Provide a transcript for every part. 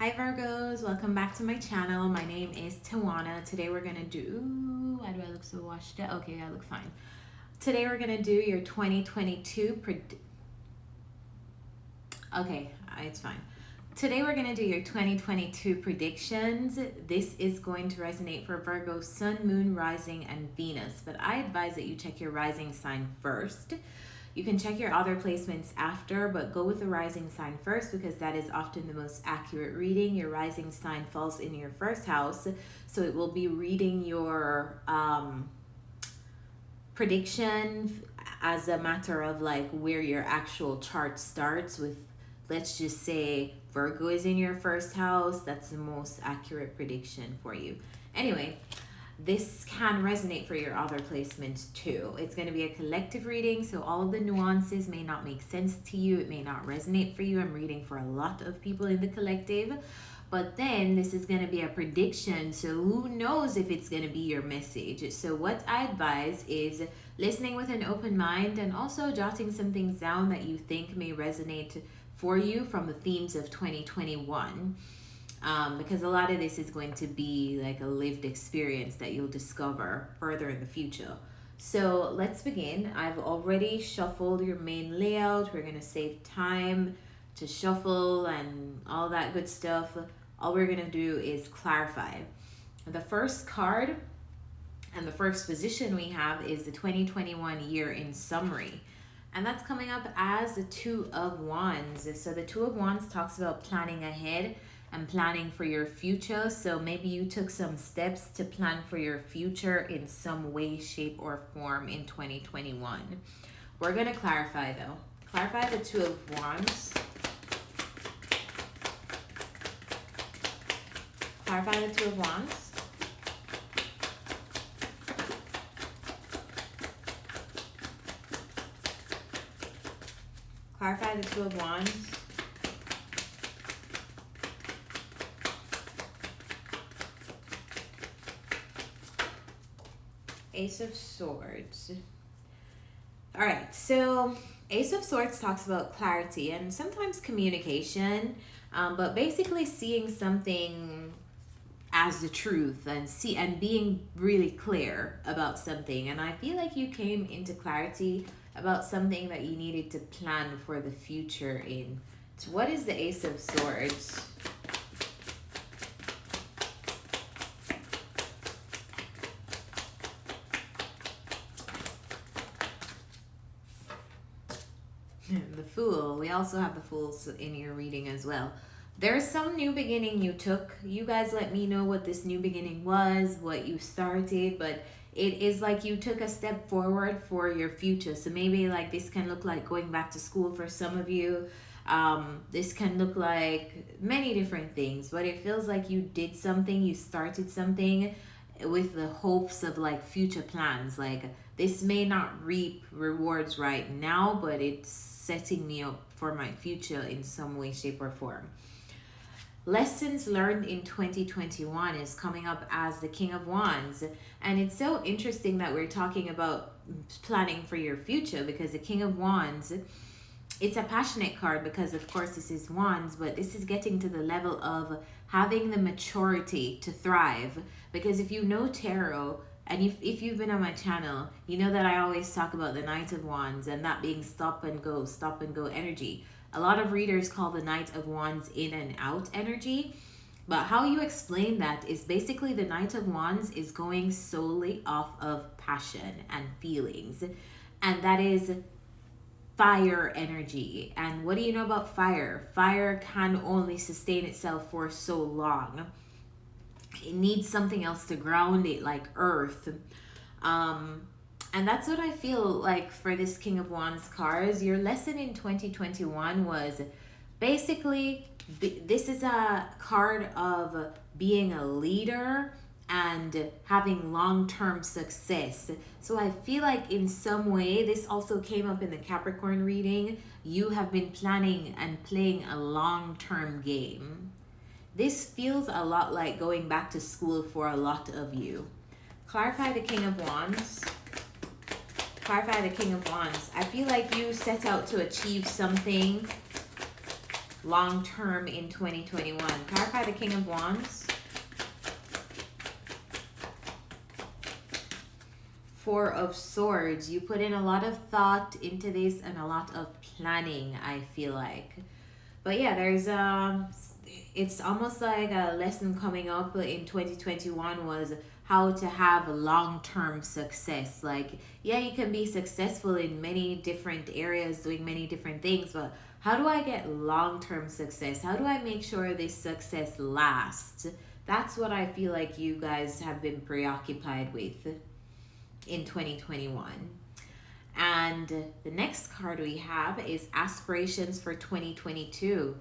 Hi Virgos, welcome back to my channel. My name is Tawana. Today we're gonna do, why do I look so washed out? Okay, I look fine. Today we're gonna do your 2022 it's fine. Today we're gonna do your 2022 predictions. This is going to resonate for Virgo, Sun, Moon, Rising, and Venus. But I advise that you check your rising sign first. You can check your other placements after, but go with the rising sign first because that is often the most accurate reading. Your rising sign falls in your first house, so it will be reading your prediction as a matter of like where your actual chart starts with. Let's just say Virgo is in your first house. That's the most accurate prediction for you. Anyway, this can resonate for your other placements too. It's going to be a collective reading, so all of the nuances may not make sense to you. It may not resonate for you. I'm reading for a lot of people in the collective. But then this is going to be a prediction, so who knows if it's going to be your message. So what I advise is listening with an open mind and also jotting some things down that you think may resonate for you from the themes of 2021. Because a lot of this is going to be like a lived experience that you'll discover further in the future. So let's begin. I've already shuffled your main layout. We're going to save time to shuffle and all that good stuff. All we're going to do is clarify. The first card and the first position we have is the 2021 year in summary. And that's coming up as the Two of Wands. So the Two of Wands talks about planning ahead and planning for your future. So maybe you took some steps to plan for your future in some way, shape, or form in 2021. We're going to clarify though. Clarify the Two of Wands. Clarify the Two of Wands. Clarify the Two of Wands. Ace of Swords. All right, so Ace of Swords talks about clarity and sometimes communication, but basically seeing something as the truth and being really clear about something. And I feel like you came into clarity about something that you needed to plan for the future in. So what is the Ace of Swords? The Fool. We also have the Fools in your reading as well. There's some new beginning you took. You guys let me know what this new beginning was, what you started, but it is like you took a step forward for your future. So maybe like this can look like going back to school for some of you. This can look like many different things, but it feels like you did something, you started something with the hopes of like future plans. Like this may not reap rewards right now, but it's setting me up for my future in some way, shape, or form. Lessons learned in 2021 is coming up as the King of Wands. And it's so interesting that we're talking about planning for your future because the King of Wands, it's a passionate card because of course this is Wands, but this is getting to the level of having the maturity to thrive. Because if you know tarot, and if you've been on my channel, you know that I always talk about the Knight of Wands and that being stop and go energy. A lot of readers call the Knight of Wands in and out energy. But how you explain that is basically the Knight of Wands is going solely off of passion and feelings. And that is fire energy. And what do you know about fire? Fire can only sustain itself for so long. It needs something else to ground it, like earth. And that's what I feel like for this King of Wands cards. Your lesson in 2021 was basically, this is a card of being a leader and having long-term success. So I feel like in some way, this also came up in the Capricorn reading. You have been planning and playing a long-term game. This feels a lot like going back to school for a lot of you. Clarify the King of Wands. Clarify the King of Wands. I feel like you set out to achieve something long term in 2021. Clarify the King of Wands. Four of Swords. You put in a lot of thought into this and a lot of planning, I feel like. But yeah, there's it's almost like a lesson coming up in 2021 was how to have long-term success. Like, yeah, you can be successful in many different areas doing many different things, but how do I get long-term success? How do I make sure this success lasts? That's what I feel like you guys have been preoccupied with in 2021. And the next card we have is aspirations for 2022,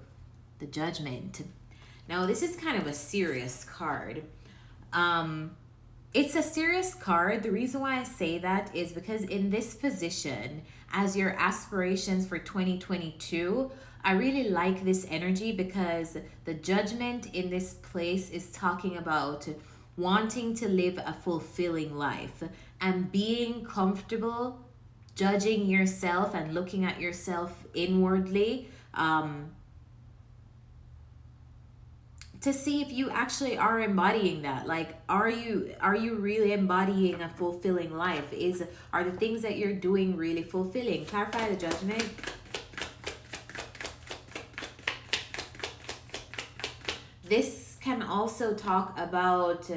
the Judgment. Now, this is kind of a serious card. It's a serious card. The reason why I say that is because in this position, as your aspirations for 2022, I really like this energy because the Judgment in this place is talking about wanting to live a fulfilling life and being comfortable judging yourself and looking at yourself inwardly, to see if you actually are embodying that. Like, are you really embodying a fulfilling life? Are the things that you're doing really fulfilling? Clarify the Judgment. This can also talk about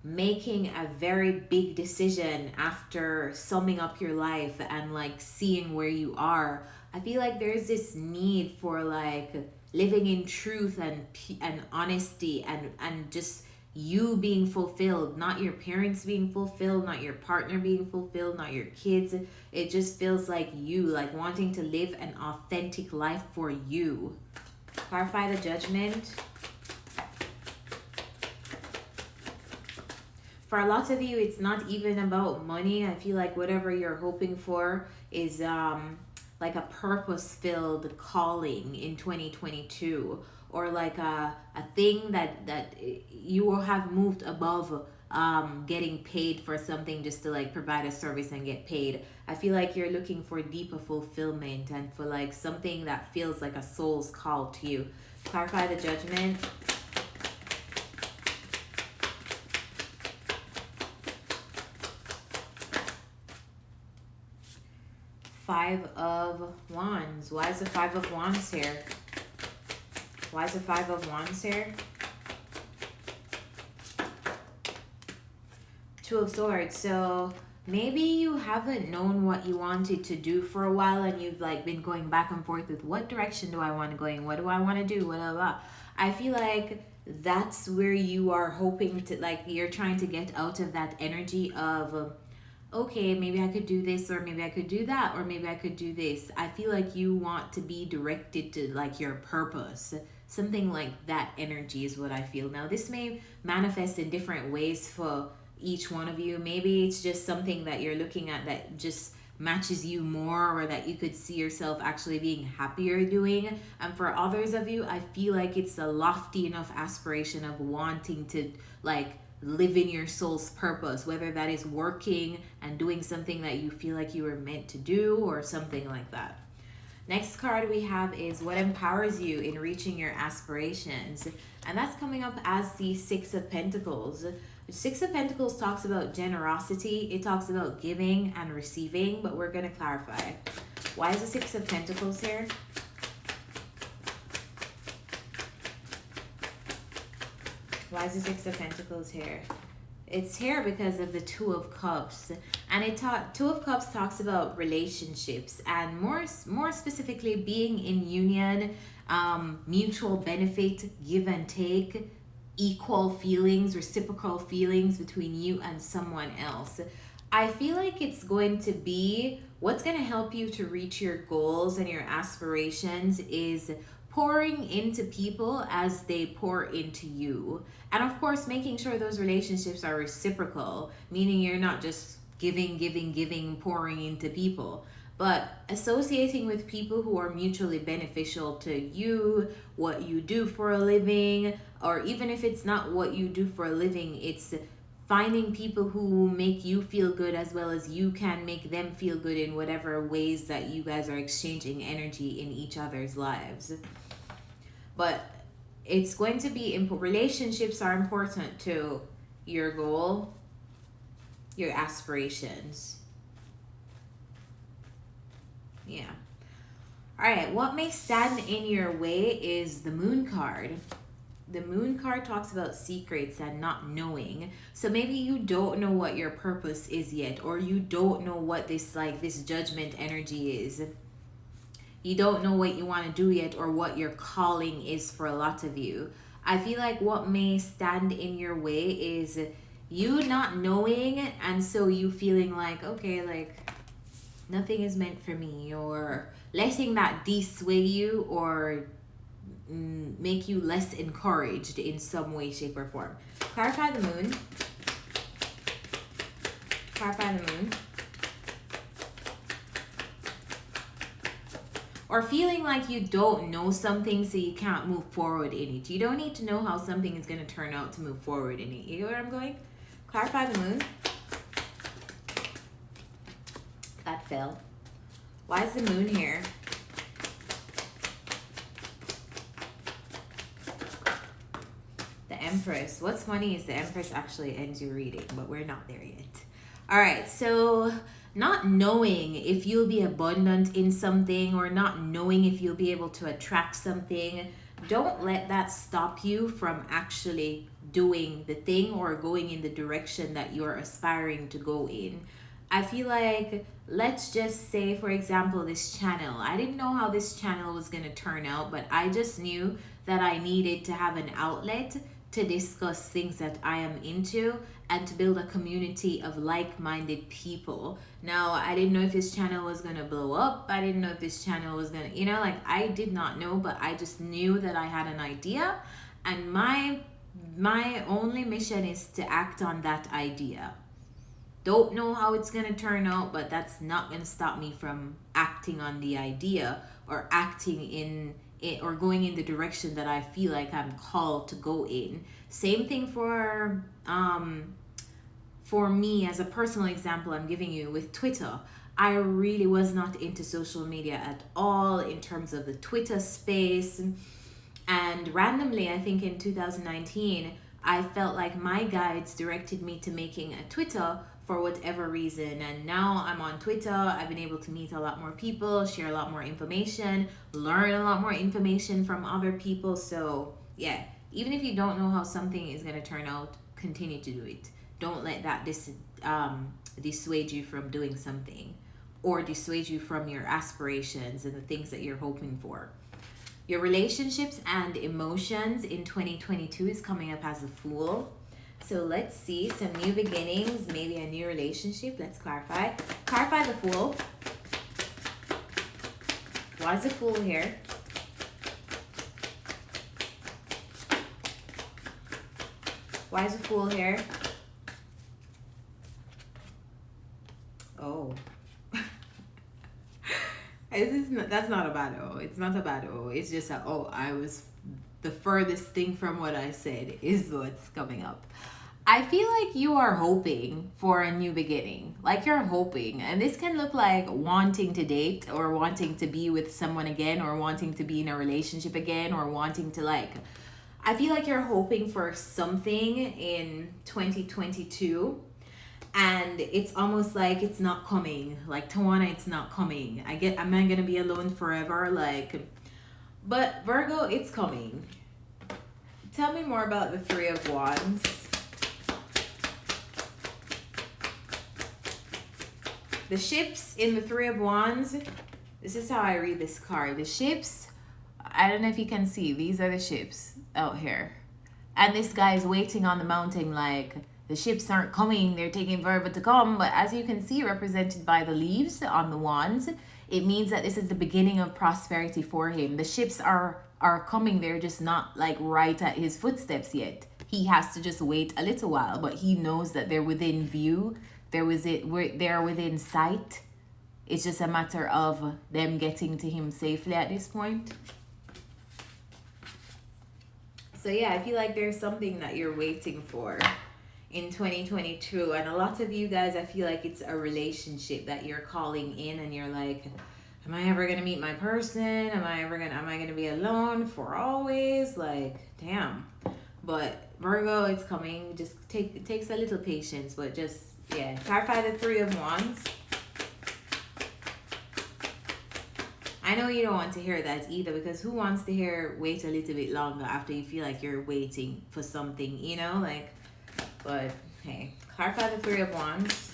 making a very big decision after summing up your life and like seeing where you are. I feel like there's this need for like living in truth and honesty and just you being fulfilled, not your parents being fulfilled, not your partner being fulfilled, not your kids. It just feels like you, like wanting to live an authentic life for you. Clarify the Judgment. For a lot of you, it's not even about money. I feel like whatever you're hoping for is like a purpose-filled calling in 2022, or like a thing that you will have moved above getting paid for something just to like provide a service and get paid. I feel like you're looking for deeper fulfillment and for like something that feels like a soul's call to you. Clarify the Judgment. Five of Wands. Why is the Five of Wands here? Why is the Five of Wands here? Two of Swords. So maybe you haven't known what you wanted to do for a while and you've like been going back and forth with what direction do I want to go in? What do I want to do? Blah, blah, blah. I feel like that's where you are hoping to, like, you're trying to get out of that energy of okay, maybe I could do this, or maybe I could do that, or maybe I could do this. I feel like you want to be directed to like your purpose. Something like that energy is what I feel. Now, this may manifest in different ways for each one of you. Maybe it's just something that you're looking at that just matches you more, or that you could see yourself actually being happier doing. And for others of you, I feel like it's a lofty enough aspiration of wanting to like live in your soul's purpose, whether that is working and doing something that you feel like you were meant to do or something like that. Next card we have is what empowers you in reaching your aspirations, and that's coming up as the Six of Pentacles. The Six of Pentacles talks about generosity. It talks about giving and receiving, but we're going to clarify. Why is the Six of Pentacles here? Why is the Six of Pentacles here? It's here because of the Two of Cups. And Two of Cups talks about relationships and more specifically being in union, mutual benefit, give and take, equal feelings, reciprocal feelings between you and someone else. I feel like it's going to be what's going to help you to reach your goals and your aspirations is pouring into people as they pour into you. And of course, making sure those relationships are reciprocal, meaning you're not just giving, pouring into people, but associating with people who are mutually beneficial to you, what you do for a living, or even if it's not what you do for a living, it's finding people who make you feel good as well as you can make them feel good in whatever ways that you guys are exchanging energy in each other's lives. but it's going to be relationships are important to your goal, your aspirations. Yeah. All right, what may stand in your way is the Moon card. The Moon card talks about secrets and not knowing. So maybe you don't know what your purpose is yet, or you don't know what this judgment energy is. You don't know what you want to do yet, or what your calling is for a lot of you. I feel like what may stand in your way is you not knowing, and so you feeling like, okay, like nothing is meant for me, or letting that dissuade you or make you less encouraged in some way, shape, or form. Clarify the Moon. Clarify the Moon. Or feeling like you don't know something, so you can't move forward in it. You don't need to know how something is going to turn out to move forward in it. You know where I'm going? Clarify the Moon. That fell. Why is the Moon here? The Empress. What's funny is the Empress actually ends your reading, but we're not there yet. All right, so not knowing if you'll be abundant in something, or not knowing if you'll be able to attract something, don't let that stop you from actually doing the thing or going in the direction that you're aspiring to go in. I feel like, let's just say, for example, this channel. I didn't know how this channel was going to turn out, but I just knew that I needed to have an outlet to discuss things that I am into and to build a community of like-minded people. Now, I didn't know if this channel was going to blow up. I didn't know if this channel was going to, like, I did not know, but I just knew that I had an idea, and my only mission is to act on that idea. Don't know how it's going to turn out, but that's not going to stop me from acting on the idea, or acting in it, or going in the direction that I feel like I'm called to go in. Same thing for me, as a personal example I'm giving you with Twitter. I really was not into social media at all in terms of the Twitter space. And randomly, I think in 2019, I felt like my guides directed me to making a Twitter for whatever reason. And now I'm on Twitter. I've been able to meet a lot more people, share a lot more information, learn a lot more information from other people. So yeah, even if you don't know how something is going to turn out, continue to do it. Don't let that dissuade you from doing something, or dissuade you from your aspirations and the things that you're hoping for. Your relationships and emotions in 2022 is coming up as a Fool. So let's see some new beginnings, maybe a new relationship. Let's clarify. Clarify the Fool. Why is the Fool here? Why is the Fool here? Oh. That's not a bad O. It's not a bad O. It's just a, oh, I was the furthest thing from what I said is what's coming up. I feel like you are hoping for a new beginning. Like you're hoping. And this can look like wanting to date, or wanting to be with someone again, or wanting to be in a relationship again, or wanting to I feel like you're hoping for something in 2022. And it's almost like it's not coming. Like, Tawana, it's not coming. Am I gonna be alone forever? But Virgo, it's coming. Tell me more about the Three of Wands. The ships in the Three of Wands. This is how I read this card. The ships, I don't know if you can see. These are the ships out here. And this guy is waiting on the mountain the ships aren't coming, they're taking forever to come. But as you can see, represented by the leaves on the wands, it means that this is the beginning of prosperity for him. The ships are coming, they're just not right at his footsteps yet. He has to just wait a little while, but he knows that they're within view. They're within sight. It's just a matter of them getting to him safely at this point. So yeah, I feel like there's something that you're waiting for in 2022, and a lot of you guys, I feel like it's a relationship that you're calling in, and you're like, am I ever gonna meet my person? Am I gonna be alone for always? Like, damn. But Virgo, it's coming. Just it takes a little patience, but just, yeah. Clarify the Three of Wands. I know you don't want to hear that either, because who wants to hear wait a little bit longer after you feel like you're waiting for something, you know? Like, but hey, clarify the Three of Wands.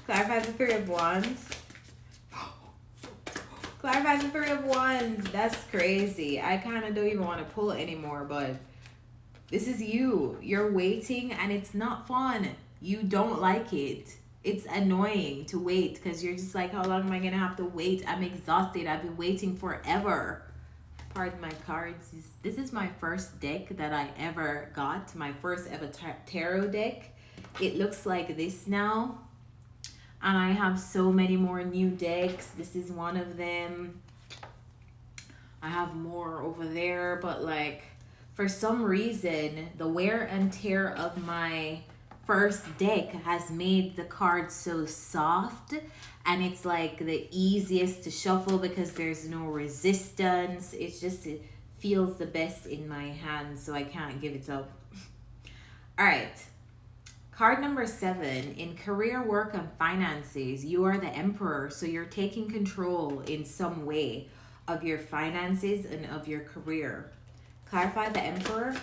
Clarify the Three of Wands. Clarify the Three of Wands. That's crazy. I kind of don't even want to pull anymore, but this is you. You're waiting and it's not fun. You don't like it. It's annoying to wait because you're just like, how long am I going to have to wait? I'm exhausted. I've been waiting forever. Pardon my cards. This is my first deck that I ever got. My first ever tarot deck. It looks like this now. And I have so many more new decks. This is one of them. I have more over there. But like, for some reason, the wear and tear of my first deck has made the cards so soft. And it's like the easiest to shuffle because there's no resistance. It's just, it feels the best in my hands. So I can't give it up. All right. Card number 7, in career, work, and finances, you are the Emperor. So you're taking control in some way of your finances and of your career. Clarify the Emperor.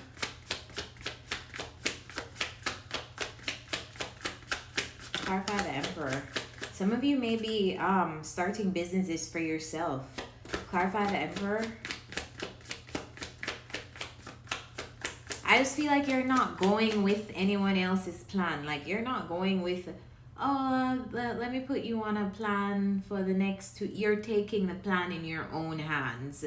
Clarify the Emperor. Some of you may be starting businesses for yourself. Clarify the Emperor. I just feel like you're not going with anyone else's plan. Like, you're not going with, oh, let me put you on a plan for the next 2. You're taking the plan in your own hands.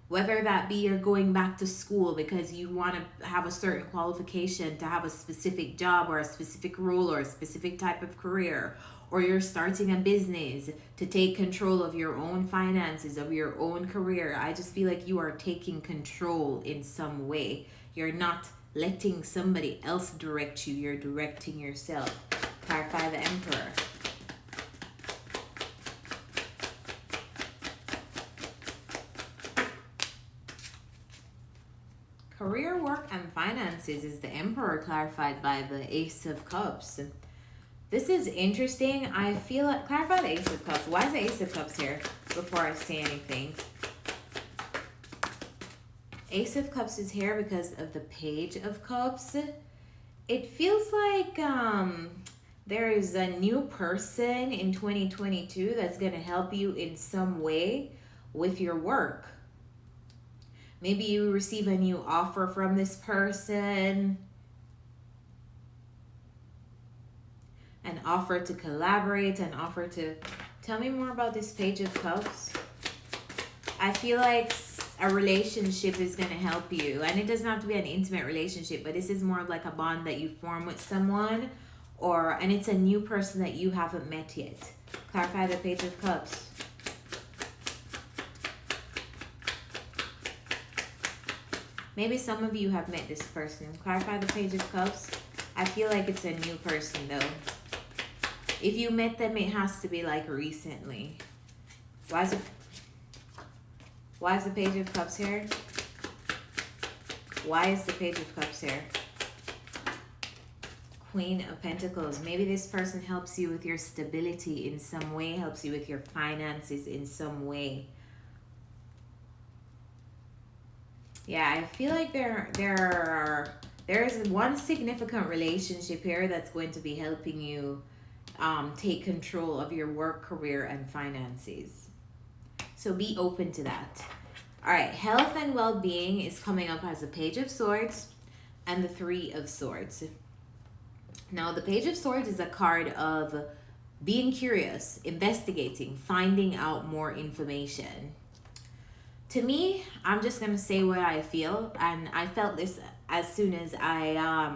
Whether that be you're going back to school because you want to have a certain qualification to have a specific job or a specific role or a specific type of career. Or you're starting a business to take control of your own finances, of your own career. I just feel like you are taking control in some way. You're not letting somebody else direct you. You're directing yourself. Clarify the Emperor. Career, work, and finances is the Emperor, clarified by the Ace of Cups. This is interesting. I feel like, clarify the Ace of Cups. Why is the Ace of Cups here before I say anything? Ace of Cups is here because of the Page of Cups. It feels like there is a new person in 2022 that's going to help you in some way with your work. Maybe you receive a new offer from this person. An offer to collaborate, an offer to... Tell me more about this Page of Cups. I feel like a relationship is going to help you. And it doesn't have to be an intimate relationship, but this is more of like a bond that you form with someone. And it's a new person that you haven't met yet. Clarify the Page of Cups. Maybe some of you have met this person. Clarify the Page of Cups. I feel like it's a new person though. If you met them, it has to be like recently. Why is the Page of Cups here? Why is the Page of Cups here? Queen of Pentacles. Maybe this person helps you with your stability in some way, helps you with your finances in some way. Yeah, I feel like there is one significant relationship here that's going to be helping you take control of your work, career, and finances. So be open to that. All right, health and well-being is coming up as a Page of Swords and the Three of Swords. Now, the Page of Swords is a card of being curious, investigating, finding out more information. To me, I'm just going to say what I feel, and I felt this as soon as I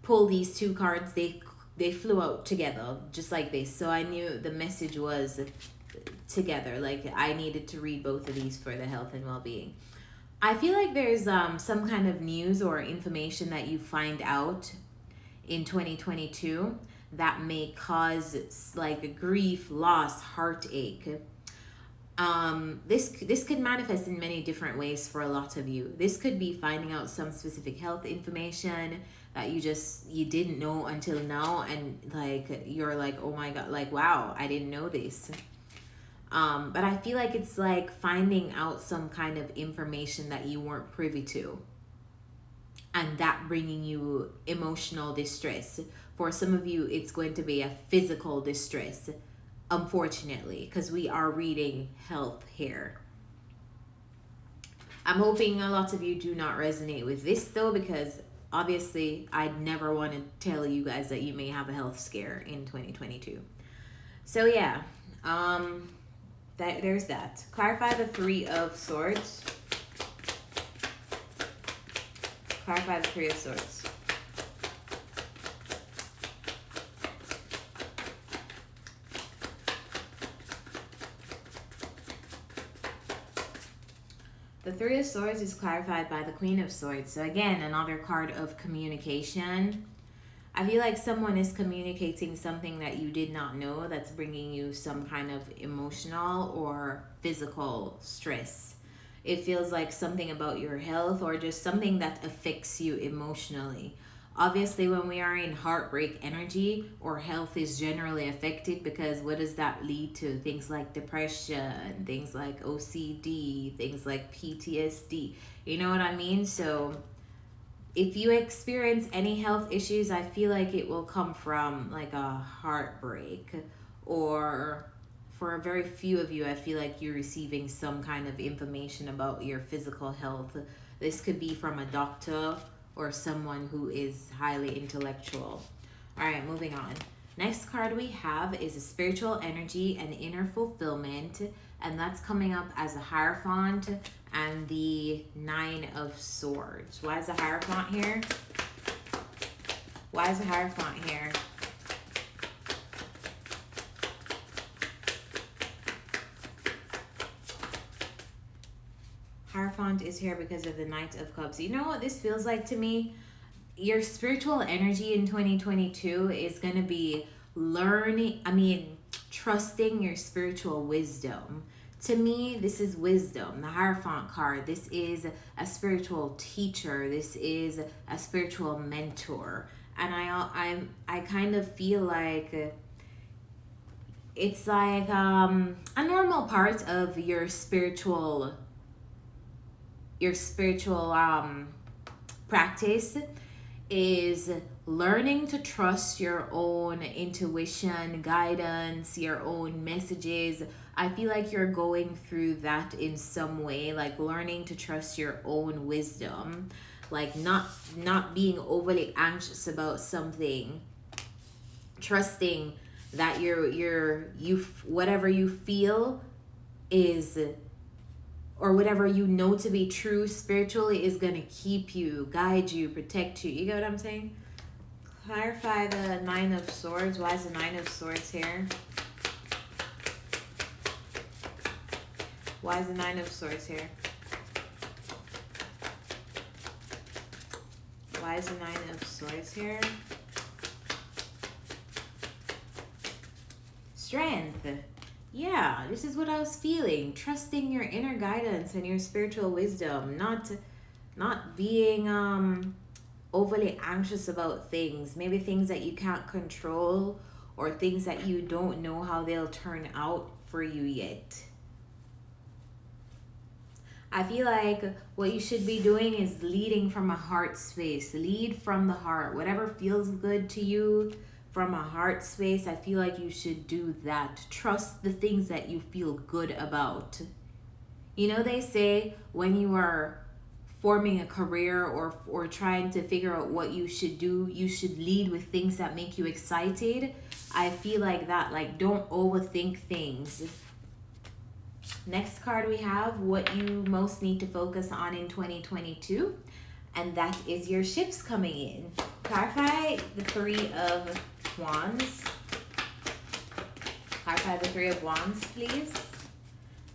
pulled these two cards. They flew out together, just like this. So I knew the message was together. Like, I needed to read both of these for the health and well-being. I feel like there's some kind of news or information that you find out in 2022 that may cause like grief, loss, heartache. This could manifest in many different ways for a lot of you. This could be finding out some specific health information that you didn't know until now, and like you're like, oh my god, like wow, I didn't know this. But I feel like it's like finding out some kind of information that you weren't privy to, and that bringing you emotional distress. For some of you, it's going to be a physical distress, unfortunately, because we are reading health here. I'm hoping a lot of you do not resonate with this though, because obviously I'd never want to tell you guys that you may have a health scare in 2022. So yeah, there's that. Clarify the Three of Swords. Clarify the Three of Swords. The Three of Swords is clarified by the Queen of Swords. So again, another card of communication. I feel like someone is communicating something that you did not know that's bringing you some kind of emotional or physical stress. It feels like something about your health or just something that affects you emotionally. Obviously, when we are in heartbreak energy, our health is generally affected, because what does that lead to? Things like depression, things like OCD, things like PTSD. You know what I mean? So if you experience any health issues, I feel like it will come from like a heartbreak, or for a very few of you, I feel like you're receiving some kind of information about your physical health. This could be from a doctor or someone who is highly intellectual. All right, moving on. Next card we have is a spiritual energy and inner fulfillment, and that's coming up as a Hierophant and the Nine of Swords. Why is the Hierophant here? Why is the Hierophant here? Hierophant is here because of the Knight of Cups. You know what this feels like to me? Your spiritual energy in 2022 is going to be trusting your spiritual wisdom. To me, this is wisdom. The Hierophant card, this is a spiritual teacher. This is a spiritual mentor. And I kind of feel like it's like a normal part of your spiritual practice is learning to trust your own intuition, guidance, your own messages. I feel like you're going through that in some way, like learning to trust your own wisdom, like not being overly anxious about something, trusting that you whatever you feel is, or whatever you know to be true spiritually, is going to keep you, guide you, protect you. You get what I'm saying? Clarify the Nine of Swords. Why is the Nine of Swords here? Why is the Nine of Swords here? Why is the Nine of Swords here? Strength. Yeah, this is what I was feeling. Trusting your inner guidance and your spiritual wisdom. Not being overly anxious about things. Maybe things that you can't control, or things that you don't know how they'll turn out for you yet. I feel like what you should be doing is leading from a heart space. Lead from the heart. Whatever feels good to you, from a heart space, I feel like you should do that. Trust the things that you feel good about. You know, they say when you are forming a career or trying to figure out what you should do, you should lead with things that make you excited. I feel like that. Like, don't overthink things. Next card we have, what you most need to focus on in 2022, and that is your ships coming in. Clarify the Three of Wands. Clarify the Three of Wands, please.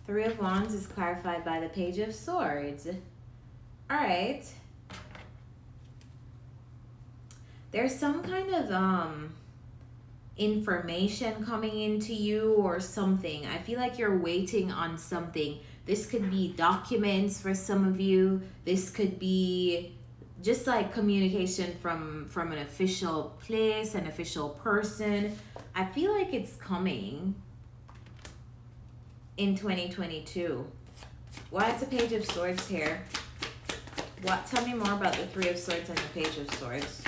Three of Wands is clarified by the Page of Swords. All right. There's some kind of information coming into you or something. I feel like you're waiting on something. This could be documents for some of you. This could be just like communication from an official place, an official person. I feel like it's coming in 2022. Why is the Page of Swords here? What? Tell me more about the Three of Swords and the Page of Swords.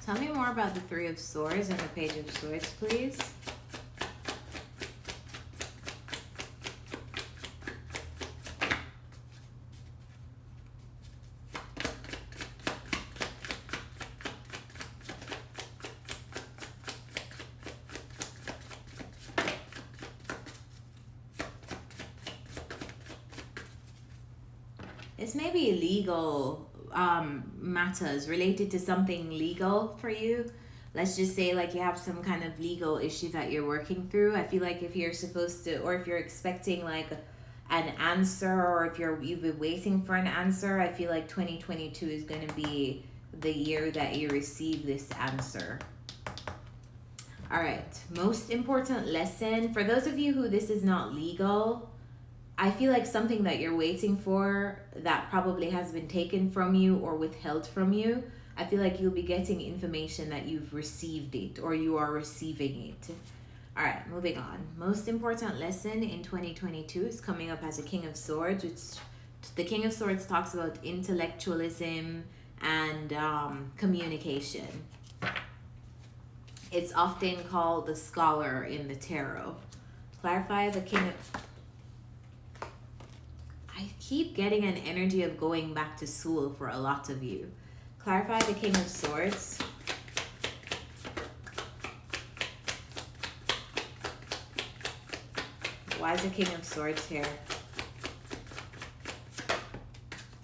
Tell me more about the Three of Swords and the Page of Swords, please. This may be legal matters, related to something legal for you. Let's just say like you have some kind of legal issue that you're working through. I feel like if you're supposed to, or if you're expecting like an answer, or if you've been waiting for an answer, I feel like 2022 is going to be the year that you receive this answer. All right, most important lesson for those of you who this is not legal. I feel like something that you're waiting for that probably has been taken from you or withheld from you. I feel like you'll be getting information that you've received it or you are receiving it. All right, moving on. Most important lesson in 2022 is coming up as a King of Swords, which the King of Swords talks about intellectualism and communication. It's often called the scholar in the tarot. Clarify the King of... I keep getting an energy of going back to school for a lot of you. Clarify the King of Swords. Why is the King of Swords here?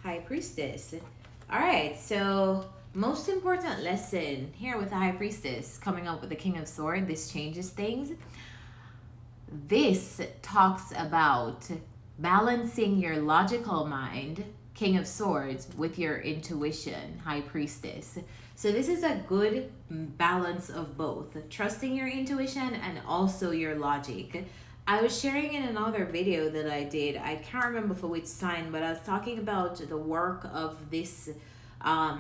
High Priestess. All right, so most important lesson here with the High Priestess coming up with the King of Swords. This changes things. This talks about balancing your logical mind, King of Swords, with your intuition, High Priestess. So this is a good balance of both, trusting your intuition and also your logic. I was sharing in another video that I did, I can't remember for which sign, but I was talking about the work of this, I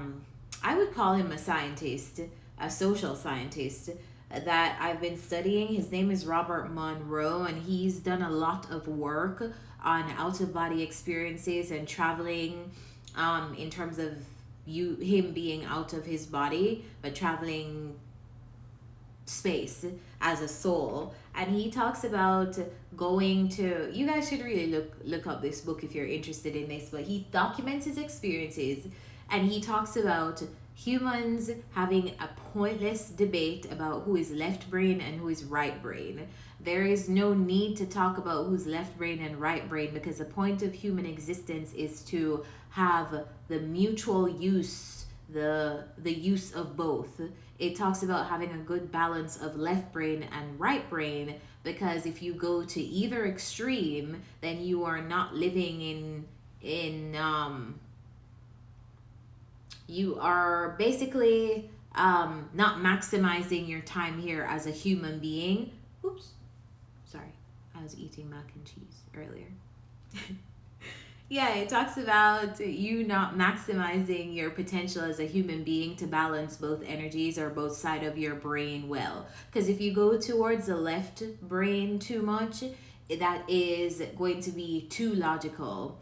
would call him a scientist, a social scientist, that I've been studying. His name is Robert Monroe, and he's done a lot of work on out-of-body experiences and traveling, in terms of him being out of his body but traveling space as a soul. And he talks about going to, you guys should really look up this book if you're interested in this, but he documents his experiences, and he talks about humans having a pointless debate about who is left brain and who is right brain. There is no need to talk about who's left brain and right brain, because the point of human existence is to have the mutual use, the use of both. It talks about having a good balance of left brain and right brain, because if you go to either extreme, then you are not living you are basically not maximizing your time here as a human being. Oops, sorry, I was eating mac and cheese earlier. Yeah, it talks about you not maximizing your potential as a human being to balance both energies or both side of your brain well. Because if you go towards the left brain too much, that is going to be too logical.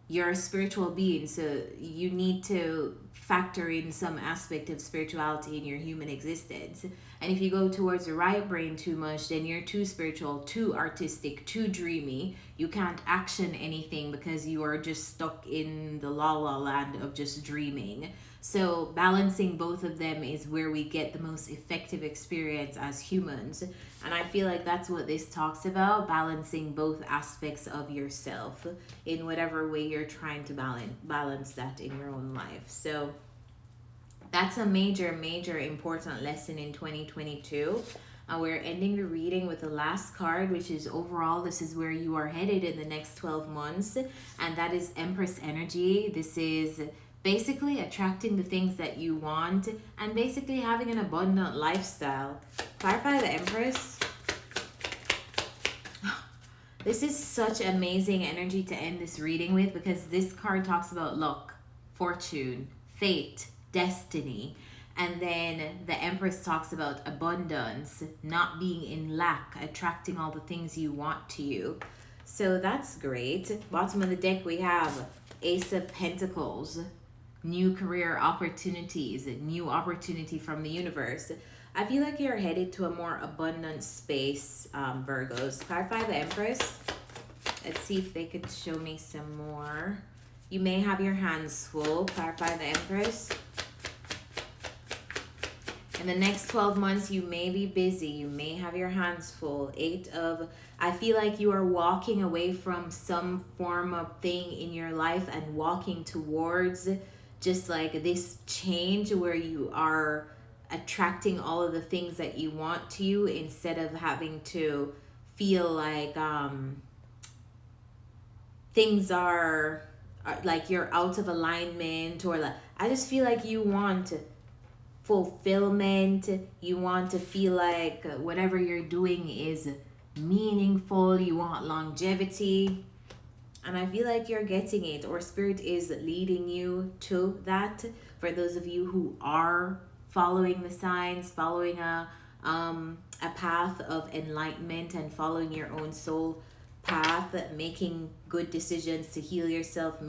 You're a spiritual being, so you need to factor in some aspect of spirituality in your human existence. And if you go towards the right brain too much, then you're too spiritual, too artistic, too dreamy. You can't action anything because you are just stuck in the la la land of just dreaming. So balancing both of them is where we get the most effective experience as humans. And I feel like that's what this talks about, balancing both aspects of yourself in whatever way you're trying to balance that in your own life. So that's a major important lesson in 2022. We're ending the reading with the last card, which is overall, this is where you are headed in the next 12 months. And that is Empress energy. This is basically attracting the things that you want and basically having an abundant lifestyle. Clarify the Empress. This is such amazing energy to end this reading with, because this card talks about luck, fortune, fate, destiny. And then the Empress talks about abundance, not being in lack, attracting all the things you want to you. So that's great. Bottom of the deck, we have Ace of Pentacles, new career opportunities, new opportunity from the universe. I feel like you're headed to a more abundant space, Virgos. Clarify the Empress. Let's see if they could show me some more. You may have your hands full. Clarify the Empress. In the next 12 months, you may be busy. You may have your hands full. I feel like you are walking away from some form of thing in your life and walking towards just like this change where you are attracting all of the things that you want to you, instead of having to feel like things are like you're out of alignment, or like, I just feel like you want fulfillment. You want to feel like whatever you're doing is meaningful. You want longevity, and I feel like you're getting it, or spirit is leading you to that. For those of you who are following the signs, following a path of enlightenment and following your own soul path, making good decisions to heal yourself,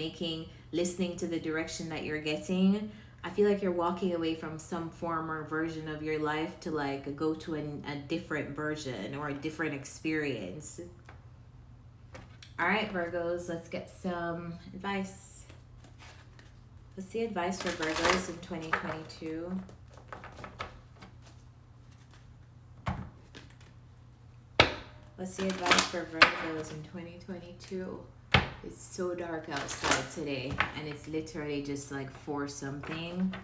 listening to the direction that you're getting. I feel like you're walking away from some former version of your life to like go to a different version or a different experience. All right, Virgos, let's get some advice. Let's see advice for Virgos in 2022. Let's see advice for Virgos in 2022. It's so dark outside today, and it's literally just like 4 something.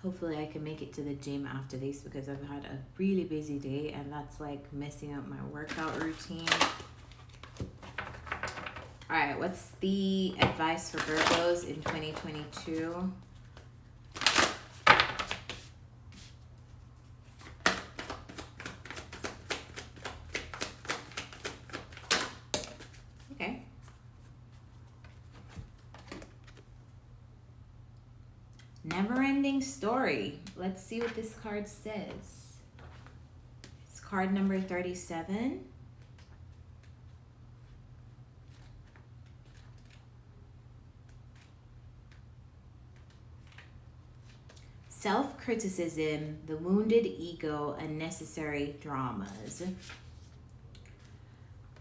Hopefully I can make it to the gym after this, because I've had a really busy day and that's like messing up my workout routine. All right, what's the advice for Virgos in 2022? Okay. Never-ending story. Let's see what this card says. It's card number 37. Self-criticism, the wounded ego, unnecessary dramas.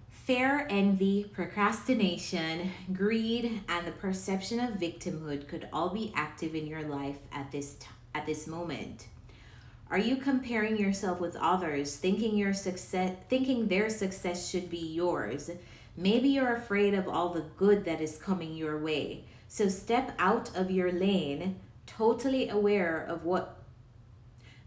Fear, envy, procrastination, greed, and the perception of victimhood could all be active in your life at this moment. Are you comparing yourself with others, thinking their success should be yours? Maybe you're afraid of all the good that is coming your way. So step out of your lane, totally aware of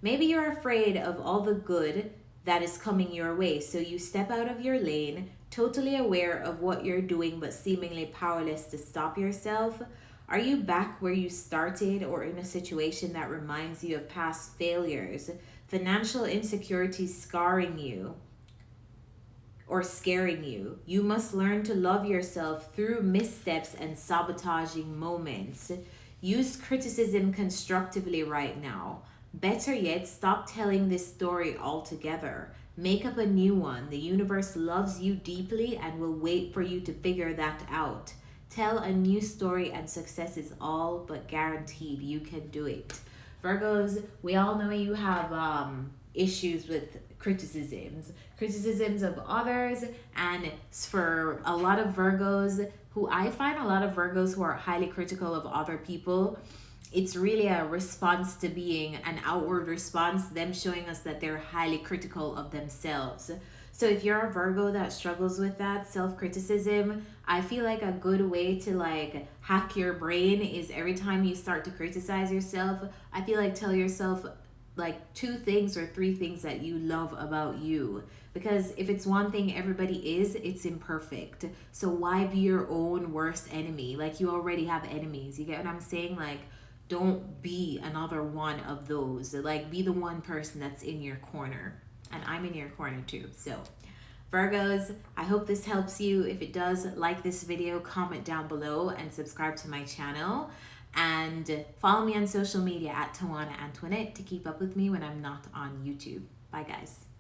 maybe you're afraid of all the good that is coming your way. So you step out of your lane, totally aware of what you're doing, but seemingly powerless to stop yourself. Are you back where you started, or in a situation that reminds you of past failures? Financial insecurity scarring you or scaring you? You must learn to love yourself through missteps and sabotaging moments. Use criticism constructively right now. Better yet, stop telling this story altogether. Make up a new one. The universe loves you deeply and will wait for you to figure that out. Tell a new story, and success is all but guaranteed. You can do it. Virgos, we all know you have issues with criticisms of others, and for a lot of Virgos, I find a lot of Virgos who are highly critical of other people, it's really a response to being an outward response, them showing us that they're highly critical of themselves. So if you're a Virgo that struggles with that self-criticism, I feel like a good way to like hack your brain is every time you start to criticize yourself, I feel like tell yourself, like 2 things or 3 things that you love about you, because if it's one thing everybody is, it's imperfect. So why be your own worst enemy? Like, you already have enemies, you get what I'm saying? Like, don't be another one of those. Like, be the one person that's in your corner, and I'm in your corner too. So Virgos, I hope this helps you. If it does, like this video, comment down below, and subscribe to my channel. And follow me on social media at tawanantoinette to keep up with me when I'm not on YouTube. Bye, guys.